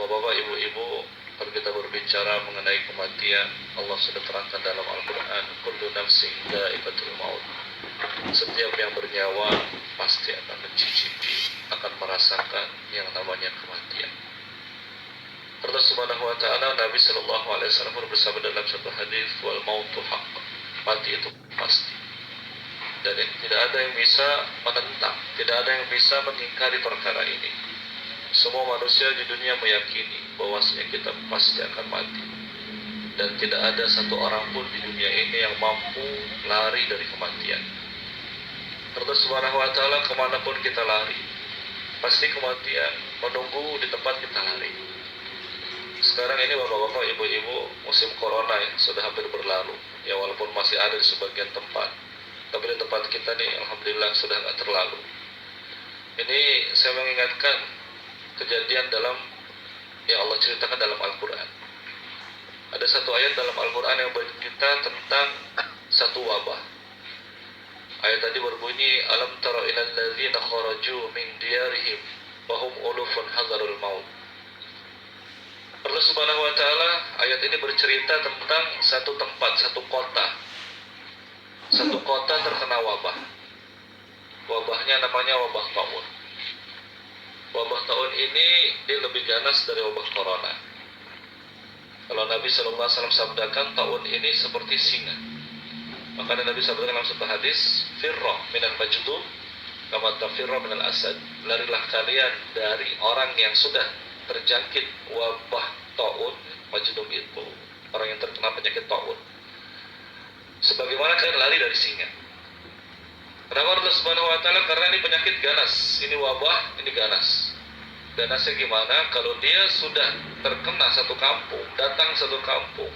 Bapak-bapak, ibu-ibu, kalau kita berbicara mengenai kematian, Allah sudah terangkan dalam Al-Quran, kullu nafsin dha'iqatul maut. Setiap yang bernyawa pasti akan mencicipi, akan merasakan yang namanya kematian. Allah Subhanahu wa taala, Nabi sallallahu alaihi wasallam bersabda dalam satu hadis, wal mautu haqq. Mati itu pasti. Dan tidak ada yang bisa menentang, tidak ada yang bisa mengingkari perkara ini. Semua manusia di dunia meyakini bahwasanya kita pasti akan mati. Dan tidak ada satu orang pun di dunia ini yang mampu lari dari kematian. Allah Subhanahu wa taala, kemanapun kita lari, pasti kematian menunggu di tempat kita lari. Sekarang ini bapak-bapak, ibu-ibu, musim corona ya, sudah hampir berlalu. Ya walaupun masih ada di sebagian tempat, tapi di tempat kita nih alhamdulillah sudah nggak terlalu. Ini saya mengingatkan kejadian dalam yang Allah ceritakan dalam Al-Quran. Ada satu ayat dalam Al-Quran yang bercerita tentang satu wabah. Ayat tadi berbunyi, alam tara ilal ladzina kharaju min diyarihim wa hum ulufun hadarul maut. Allah Subhanahu wa taala, ayat ini bercerita tentang satu tempat, satu kota. Satu kota terkena wabah. Wabahnya namanya wabah taun. Wabah taun ini dia lebih ganas dari wabah corona. Kalau Nabi sallallahu alaihi wasallam sabdakan, taun ini seperti singa. Maka Nabi sabdakan dalam satu hadis, firra minal majdum kama tafirra minal asad. Larilah kalian dari orang yang sudah terjangkit wabah taun. Majdum itu orang yang terkena penyakit taun, sebagaimana kalian lari dari singa. Kenapa Allah Subhanahu wa taala? Karena ini penyakit ganas, ini wabah, ini ganas. Ganasnya gimana? Kalau dia sudah terkena satu kampung, datang satu kampung,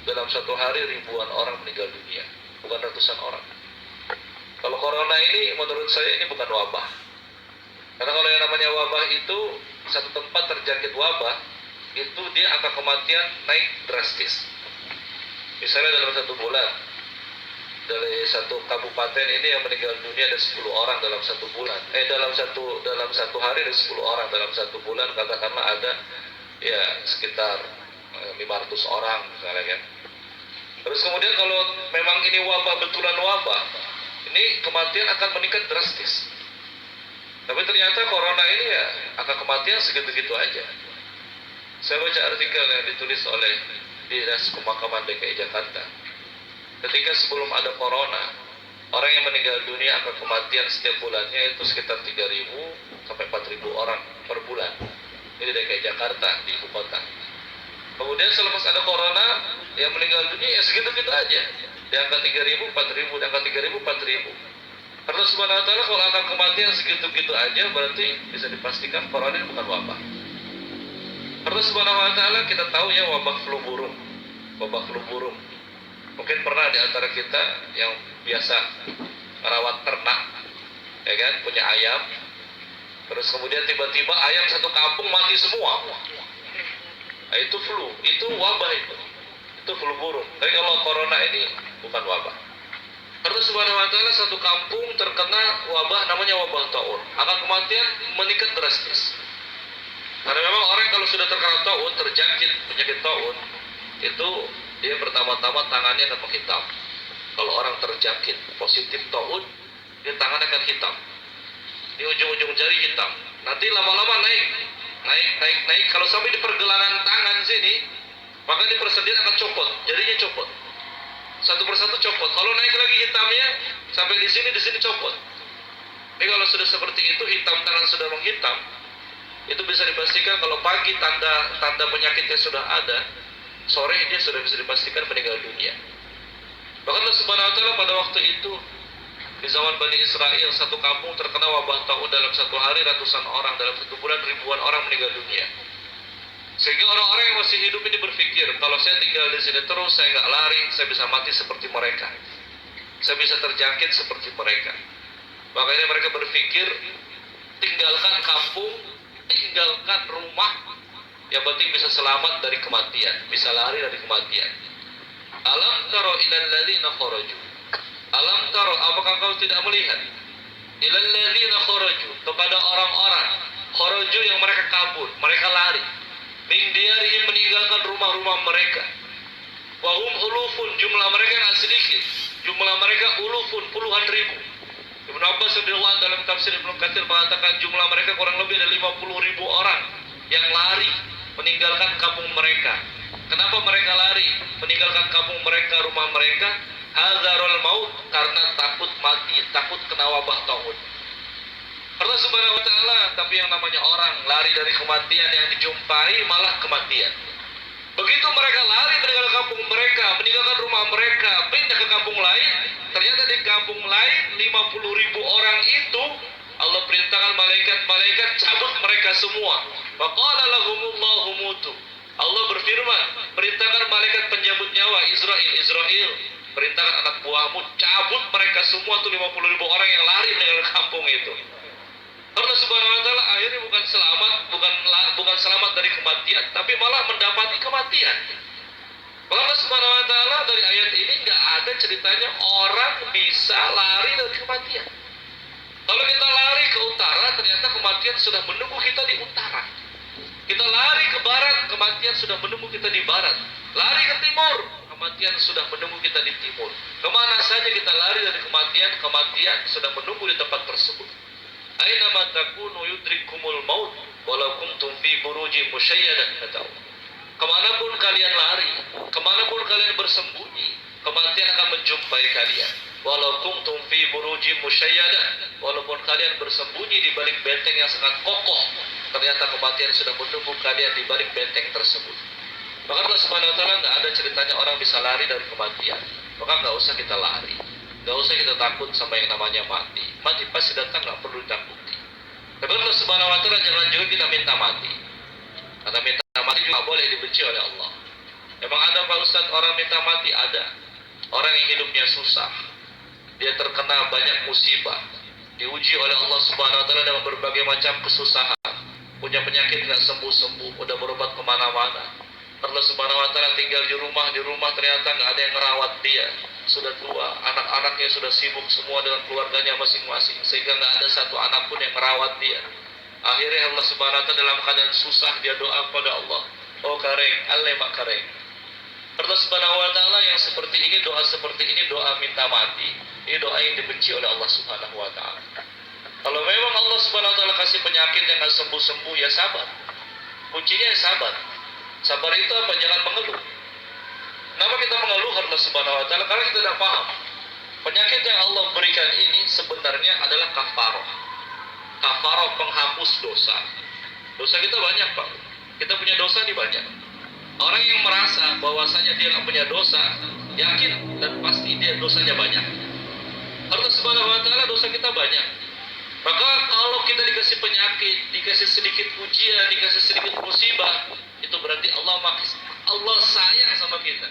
dalam satu hari ribuan orang meninggal dunia, bukan ratusan orang. Kalau corona ini menurut saya ini bukan wabah. Karena kalau yang namanya wabah itu, satu tempat terjangkit wabah, itu dia angka kematian naik drastis. Misalnya dalam satu bulan, dari satu kabupaten ini yang meninggal dunia ada 10 orang dalam satu bulan. Dalam satu hari ada 10 orang dalam satu bulan, katakanlah ada ya sekitar 500 orang misalnya kan. Terus kemudian kalau memang ini wabah, betulan wabah, ini kematian akan meningkat drastis. Tapi ternyata corona ini ya angka kematian segitu-gitu aja. Saya baca artikel yang ditulis oleh Dinas Pemakaman DKI Jakarta. Ketika sebelum ada corona, orang yang meninggal dunia angka kematian setiap bulannya itu sekitar 3.000 sampai 4.000 orang per bulan. Ini DKI Jakarta, di ibu kota. Kemudian selepas ada corona, yang meninggal dunia ya segitu-gitu aja. Di angka 3.000, 4.000, di angka 3.000, 4.000. Karena Subhanahu wa taala, kalau angka kematian segitu-gitu aja, berarti bisa dipastikan corona ini bukan wabah. Karena Subhanahu wa taala, kita tahu ya wabah flu burung. Wabah flu burung. Mungkin pernah di antara kita yang biasa merawat ternak, ya kan, punya ayam. Terus kemudian tiba-tiba ayam satu kampung mati semua. Nah, itu flu, itu wabah itu flu burung. Tapi kalau corona ini bukan wabah. Karena Subhanahu wa taala, satu kampung terkena wabah namanya wabah taun. Angka kematian meningkat drastis. Karena memang orang kalau sudah terkena taun, terjangkit penyakit taun, itu dia pertama-tama tangannya akan menghitam. Kalau orang terjangkit positif taun, dia tangannya akan hitam. Di ujung-ujung jari hitam. Nanti lama-lama naik. Kalau sampai di pergelangan tangan sini, maka di persendian akan copot, jarinya copot. Satu persatu copot. Kalau naik lagi hitamnya, sampai di sini copot. Jadi kalau sudah seperti itu, hitam tangan sudah menghitam, itu bisa dipastikan kalau pagi tanda penyakitnya sudah ada, sore dia sudah bisa dipastikan meninggal dunia. Bahkan Allah Subhanahu wa taala pada waktu itu, di zaman Bani Israel, satu kampung terkena wabah taun dalam satu hari, ratusan orang, dalam satu bulan ribuan orang meninggal dunia. Sehingga orang-orang yang masih hidup ini berpikir, kalau saya tinggal di sini terus, saya nggak lari, saya bisa mati seperti mereka. Saya bisa terjangkit seperti mereka. Makanya mereka berpikir, tinggalkan kampung, tinggalkan rumah, yang penting bisa selamat dari kematian, bisa lari dari kematian. Alam taro ilal ladzina kharaju. Alam taro, apakah kau tidak melihat? Ilal ladzina kharaju, kepada orang-orang kharaju yang mereka kabur, mereka lari. rumah-rumah mereka. Wahum ulufun, jumlah mereka nggak sedikit. Jumlah mereka ulufun, puluhan ribu. Ibnu Abbas radhiyallahu anhu dalam tafsir Ibnu Katsir mengatakan jumlah mereka kurang lebih ada 50.000 orang yang lari meninggalkan kampung mereka. Kenapa mereka lari meninggalkan kampung mereka, rumah mereka? Hadzarul maut, karena takut mati, takut kena wabah taun. Allah Subhanahu wa taala, tapi yang namanya orang lari dari kematian, yang dijumpai malah kematian. Begitu mereka lari meninggalkan kampung mereka, meninggalkan rumah mereka, pindah ke kampung lain, ternyata di kampung lain 50.000 orang itu Allah perintahkan malaikat cabut mereka semua. Faqala lahumullahu mutu. Allah berfirman, perintahkan malaikat penjabut nyawa Israel, perintahkan anak buahmu cabut mereka semua tuh 50.000 orang yang lari meninggalkan kampung itu. Allah Subhanahu wa taala akhirnya bukan selamat dari kematian, tapi malah mendapati kematian. Allah Subhanahu wa taala dari ayat ini nggak ada ceritanya orang bisa lari dari kematian. Kalau kita lari ke utara, ternyata kematian sudah menunggu kita di utara. Kita lari ke barat, kematian sudah menunggu kita di barat. Lari ke timur, kematian sudah menunggu kita di timur. Kemana saja kita lari dari kematian, kematian sudah menunggu di tempat tersebut. Aina ma takunu yudrikumul maut walau kuntum fi burujin musyayyadah, kata Allah. Kemanapun kalian lari, kemanapun kalian bersembunyi, kematian akan menjumpai kalian. Walau kuntum fi burujin musyayyadah, walaupun kalian bersembunyi di balik benteng yang sangat kokoh, ternyata kematian sudah menunggu kalian di balik benteng tersebut. Maka Allah Subhanahu wa taala nggak ada ceritanya orang bisa lari dari kematian. Maka nggak usah kita lari, nggak usah kita takut sama yang namanya mati. Mati pasti datang, nggak perlu ditakuti. Tapi Allah Subhanahu wa taala jangan juga kita minta mati. Karena minta mati juga boleh dibenci oleh Allah. Emang ada Pak Ustadz orang minta mati? Ada. Orang yang hidupnya susah, dia terkena banyak musibah, diuji oleh Allah Subhanahu wa taala dengan berbagai macam kesusahan, punya penyakit nggak sembuh-sembuh, udah berobat kemana-mana. Allah Subhanahu wa taala tinggal di rumah ternyata nggak ada yang merawat dia, sudah tua, anak-anaknya sudah sibuk semua dengan keluarganya masing-masing, sehingga nggak ada satu anak pun yang merawat dia. Akhirnya Allah Subhanahu wa taala dalam keadaan susah, dia doa kepada Allah, oh kareng, Allah mak kareng. Allah Subhanahu wa taala yang seperti ini, doa seperti ini, doa minta mati, ini doa yang dibenci oleh Allah Subhanahu wa taala. Kalau memang Allah Subhanahu wa taala kasih penyakit yang nggak sembuh-sembuh, ya sabar. Kuncinya ya sabar. Sabar itu apa? Jangan mengeluh. Kenapa kita mengeluh Allah Subhanahu wa taala? Karena kita tidak paham. Penyakit yang Allah berikan ini sebenarnya adalah kafaroh. Kafaroh, penghapus dosa. Dosa kita banyak, Pak. Kita punya dosa ini banyak. Orang yang merasa bahwasanya dia nggak punya dosa, yakin dan pasti dia dosanya banyak. Allah Subhanahu wa taala dosa kita banyak. Maka kalau kita dikasih penyakit, dikasih sedikit ujian, dikasih sedikit musibah, itu berarti Allah sayang sama kita.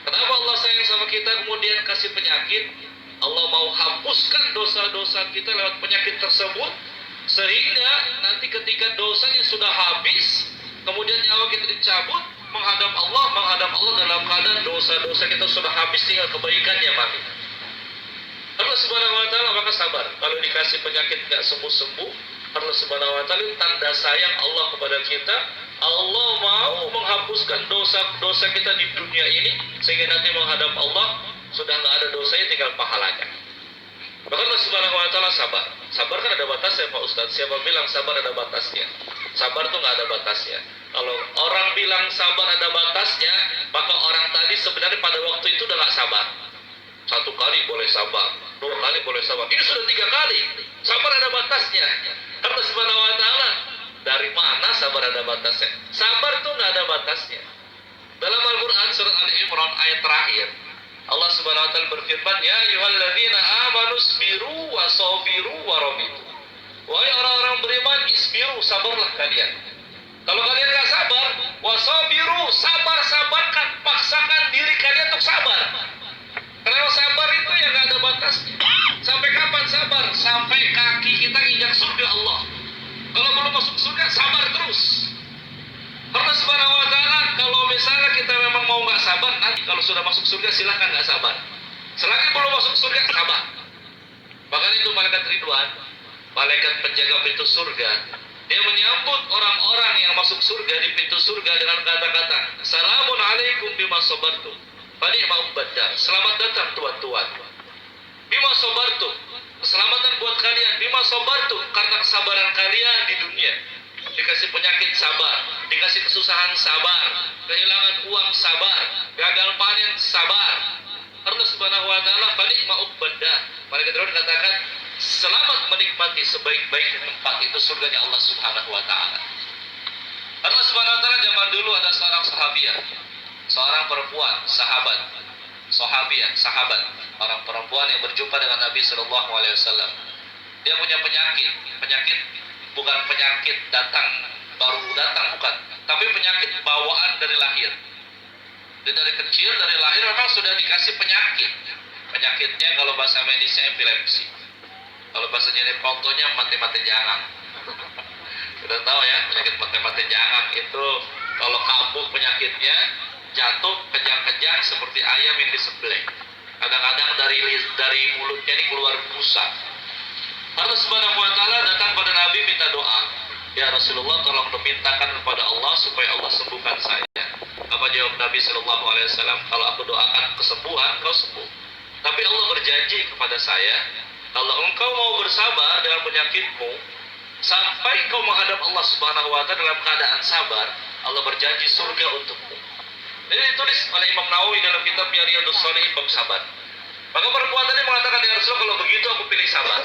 Kenapa Allah sayang sama kita kemudian kasih penyakit? Allah mau hapuskan dosa-dosa kita lewat penyakit tersebut, sehingga nanti ketika dosanya sudah habis, kemudian nyawa kita dicabut, menghadap Allah dalam keadaan dosa-dosa kita sudah habis, tinggal kebaikannya mati. Allah Subhanahu wa taala maka sabar. Kalau dikasih penyakit gak sembuh-sembuh, Allah Subhanahu wa taala tanda sayang Allah kepada kita. Allah mau menghapuskan dosa-dosa kita di dunia ini, sehingga nanti menghadap Allah sudah nggak ada dosanya, tinggal pahalanya. Maka Allah Subhanahu wa taala sabar. Sabar kan ada batasnya, Pak Ustadz. Siapa bilang sabar ada batasnya? Sabar tuh nggak ada batasnya. Kalau orang bilang sabar ada batasnya, maka orang tadi sebenarnya pada waktu itu udah nggak sabar. 1 kali boleh sabar, 2 kali boleh sabar. Ini sudah 3 kali. Sabar ada batasnya. Allah Subhanahu wa taala, dari mana sabar ada batasnya? Sabar tuh nggak ada batasnya. Dalam Al-Quran surat Ali Imran ayat terakhir, Allah Subhanahu wa taala berfirman, ya ayyuhalladzina amanu isbiru wa sabiru wa rabitu. Wahai orang-orang beriman, isbiru, sabarlah kalian. Kalau kalian nggak sabar, wasabiru, sabar-sabarkan, paksakan diri kalian untuk sabar. Karena sabar itu ya nggak ada batasnya. Sampai kapan sabar? Sampai kaki kita injak surga Allah. Kalau belum masuk surga, sabar terus. Allah Subhanahu wa taala, kalau misalnya kita memang mau nggak sabar, nanti kalau sudah masuk surga silahkan nggak sabar. Selagi belum masuk surga, sabar. Bahkan itu malaikat Ridwan, malaikat penjaga pintu surga, Dia menyambut orang-orang yang masuk surga di pintu surga dengan kata-kata, "Assalamun alaikum bima sabartum. Fa ni'ma uqbad-dar." Selamat datang tuan-tuan. Bima sabartum. Keselamatan buat kalian. Bima sabartum, karena kesabaran kalian di dunia. Dikasih penyakit sabar, dikasih kesusahan sabar, kehilangan uang sabar, gagal panen sabar. Allah Subhanahu wa taala fa ni'ma uqbad-dar. Malaikat Jibril katakan, selamat menikmati sebaik-baik tempat itu surganya Allah Subhanahu wa taala. Allah Subhanahu wa taala zaman dulu ada seorang sahabiah, seorang perempuan, sahabat, orang perempuan yang berjumpa dengan Nabi sallallahu alaihi wasallam. Dia punya penyakit bukan penyakit baru datang bukan, tapi penyakit bawaan dari lahir. Dia dari kecil, dari lahir memang sudah dikasih penyakit. Penyakitnya kalau bahasa medisnya epilepsi. Kalau bahasa jadi contohnya mati-mati jangang. Sudah tahu ya, penyakit mati-mati jangang itu kalau kambuh penyakitnya, jatuh kejang-kejang seperti ayam yang disembelih. Kadang-kadang dari mulutnya ini keluar busa. Allah Subhanahu wa taala datang pada Nabi minta doa. Ya Rasulullah, tolong mintakan kepada Allah supaya Allah sembuhkan saya. Apa jawab Nabi sallallahu alaihi wasallam? Kalau aku doakan kesembuhan, kau sembuh. Tapi Allah berjanji kepada saya, kalau engkau mau bersabar dengan penyakitmu sampai engkau menghadap Allah Subhanahu wa taala dalam keadaan sabar, Allah berjanji surga untukmu. Ini ditulis oleh Imam Nawawi dalam kitabnya Riyadhus Shalihin bab sabar. Maka perempuan tadi mengatakan, ya Rasulullah, kalau begitu aku pilih sabar.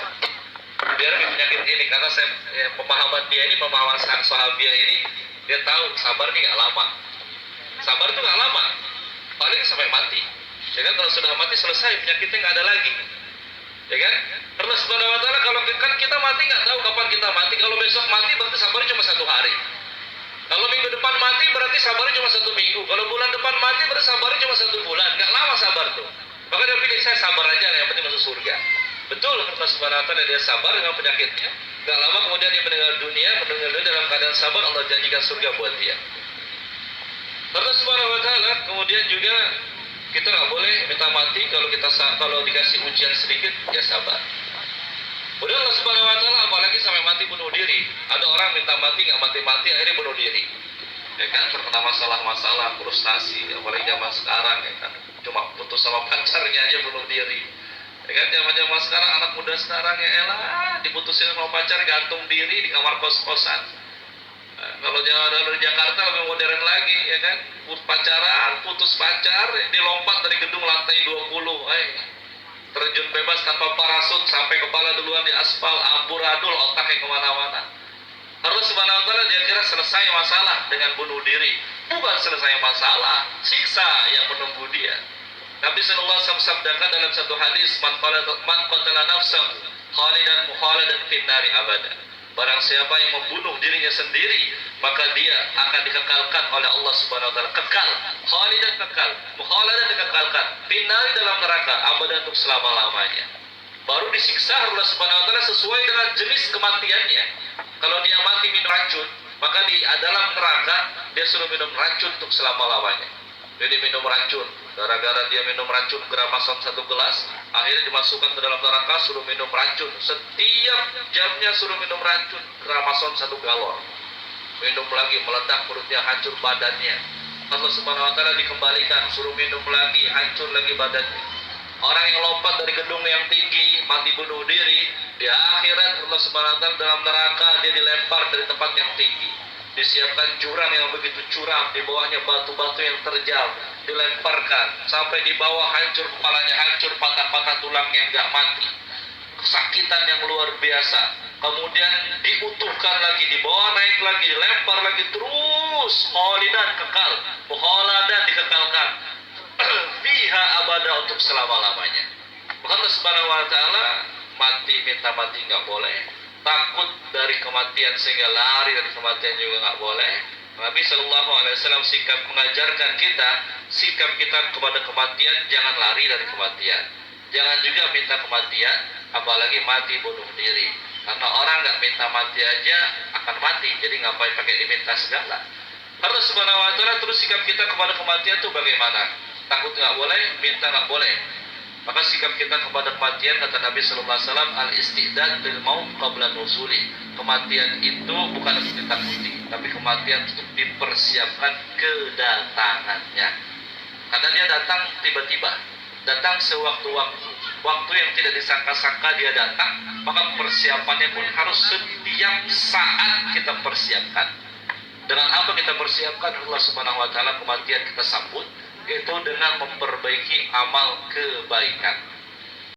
Biar penyakit ini, karena pemahaman dia ini, pemahaman sang sahabiah ini, dia tahu sabar ini gak lama. Sabar itu gak lama, paling sampai mati. Ya kan, kalau sudah mati selesai, penyakitnya gak ada lagi. Ya kan? Karena Subhanahu wa taala, kalau kan kita mati nggak tahu kapan kita mati. Kalau besok mati berarti sabar cuma 1 hari. Kalau minggu depan mati berarti sabar cuma 1 minggu. Kalau bulan depan mati berarti sabar cuma 1 bulan. Nggak lama sabar tuh. Maka dia pilih, saya sabar aja lah, yang penting masuk surga. Betul, karena Subhanahu wa taala dia sabar dengan penyakitnya. Nggak lama kemudian dia meninggal dunia dalam keadaan sabar, Allah janjikan surga buat dia. Karena Subhanahu wa taala kemudian juga kita nggak boleh minta mati. Kalau dikasih ujian sedikit, ya sabar. Udah Allah Subhanahu wa taala, apalagi sampai mati bunuh diri. Ada orang minta mati nggak mati-mati, akhirnya bunuh diri. Ya kan, terkena masalah frustasi, apalagi zaman sekarang ya kan. Cuma putus sama pacarnya aja bunuh diri. Ya kan, zaman sekarang, anak muda sekarang ya elah, diputusin sama pacar, gantung diri di kamar kos-kosan. Nah, kalau dari Jakarta lebih modern lagi ya kan, putus pacar, dilompat dari gedung lantai 20, terjun bebas tanpa parasut sampai kepala duluan di aspal, amburadul, otaknya kemana-mana. Allah Subhanahu wa taala dia kira selesai masalah dengan bunuh diri. Bukan selesai masalah, siksa yang menunggu dia. Nabi sallallahu alaihi wasallam sabdakan dalam satu hadis, man qatala nafsahu khalidan mukhaladan finnari abada. Barang siapa yang membunuh dirinya sendiri, maka dia akan dikekalkan oleh Allah Subhanahu wa taala, kekal, khalidan kekal, mukhaladan dikekalkan, finnari dalam neraka abada untuk selama-lamanya. Baru disiksa Allah Subhanahu wa taala sesuai dengan jenis kematiannya. Kalau dia mati minum racun, maka di dalam neraka dia suruh minum racun untuk selama-lamanya. Jadi minum racun, gara-gara dia minum racun geramasan 1 gelas, akhirnya dimasukkan ke dalam neraka, suruh minum racun. Setiap jamnya suruh minum racun geramasan 1 galon. Minum lagi, meledak perutnya, hancur badannya. Allah Subhanahu wa taala dikembalikan, suruh minum lagi, hancur lagi badannya. Orang yang lompat dari gedung yang tinggi, mati bunuh diri, di akhirat Allah Subhanahu wa taala dalam neraka dia dilempar dari tempat yang tinggi. Disiapkan jurang yang begitu curam, di bawahnya batu-batu yang terjal, dilemparkan sampai di bawah, hancur kepalanya, hancur patah-patah tulangnya, nggak mati. Kesakitan yang luar biasa. Kemudian diutuhkan lagi, di bawah naik lagi, dilempar lagi, terus khalidan kekal, mukhaladan dikekalkan, fiha abada untuk selama-lamanya. Maka Allah Subhanahu wa taala minta mati nggak boleh. Takut dari kematian sehingga lari dari kematian juga nggak boleh. Nabi Shallallahu Alaihi Wasallam sikap mengajarkan kita, sikap kita kepada kematian, jangan lari dari kematian, jangan juga minta kematian, apalagi mati bunuh diri. Karena orang nggak minta mati aja akan mati, jadi ngapain pakai diminta segala. Karena Subhanahu wa taala terus sikap kita kepada kematian itu bagaimana? Takut nggak boleh, minta nggak boleh. Maka sikap kita kepada kematian, kata Nabi sallallahu alaihi wasallam, al-istidad bil maut qabla nuzuli. kematian itu bukan untuk ditakuti, tapi kematian untuk dipersiapkan kedatangannya. Karena dia datang tiba-tiba, datang sewaktu-waktu, waktu yang tidak disangka-sangka dia datang, maka persiapannya pun harus setiap saat kita persiapkan. Dengan apa kita persiapkan? Allah Subhanahu wa taala kematian kita sambut, yaitu dengan memperbaiki amal kebaikan.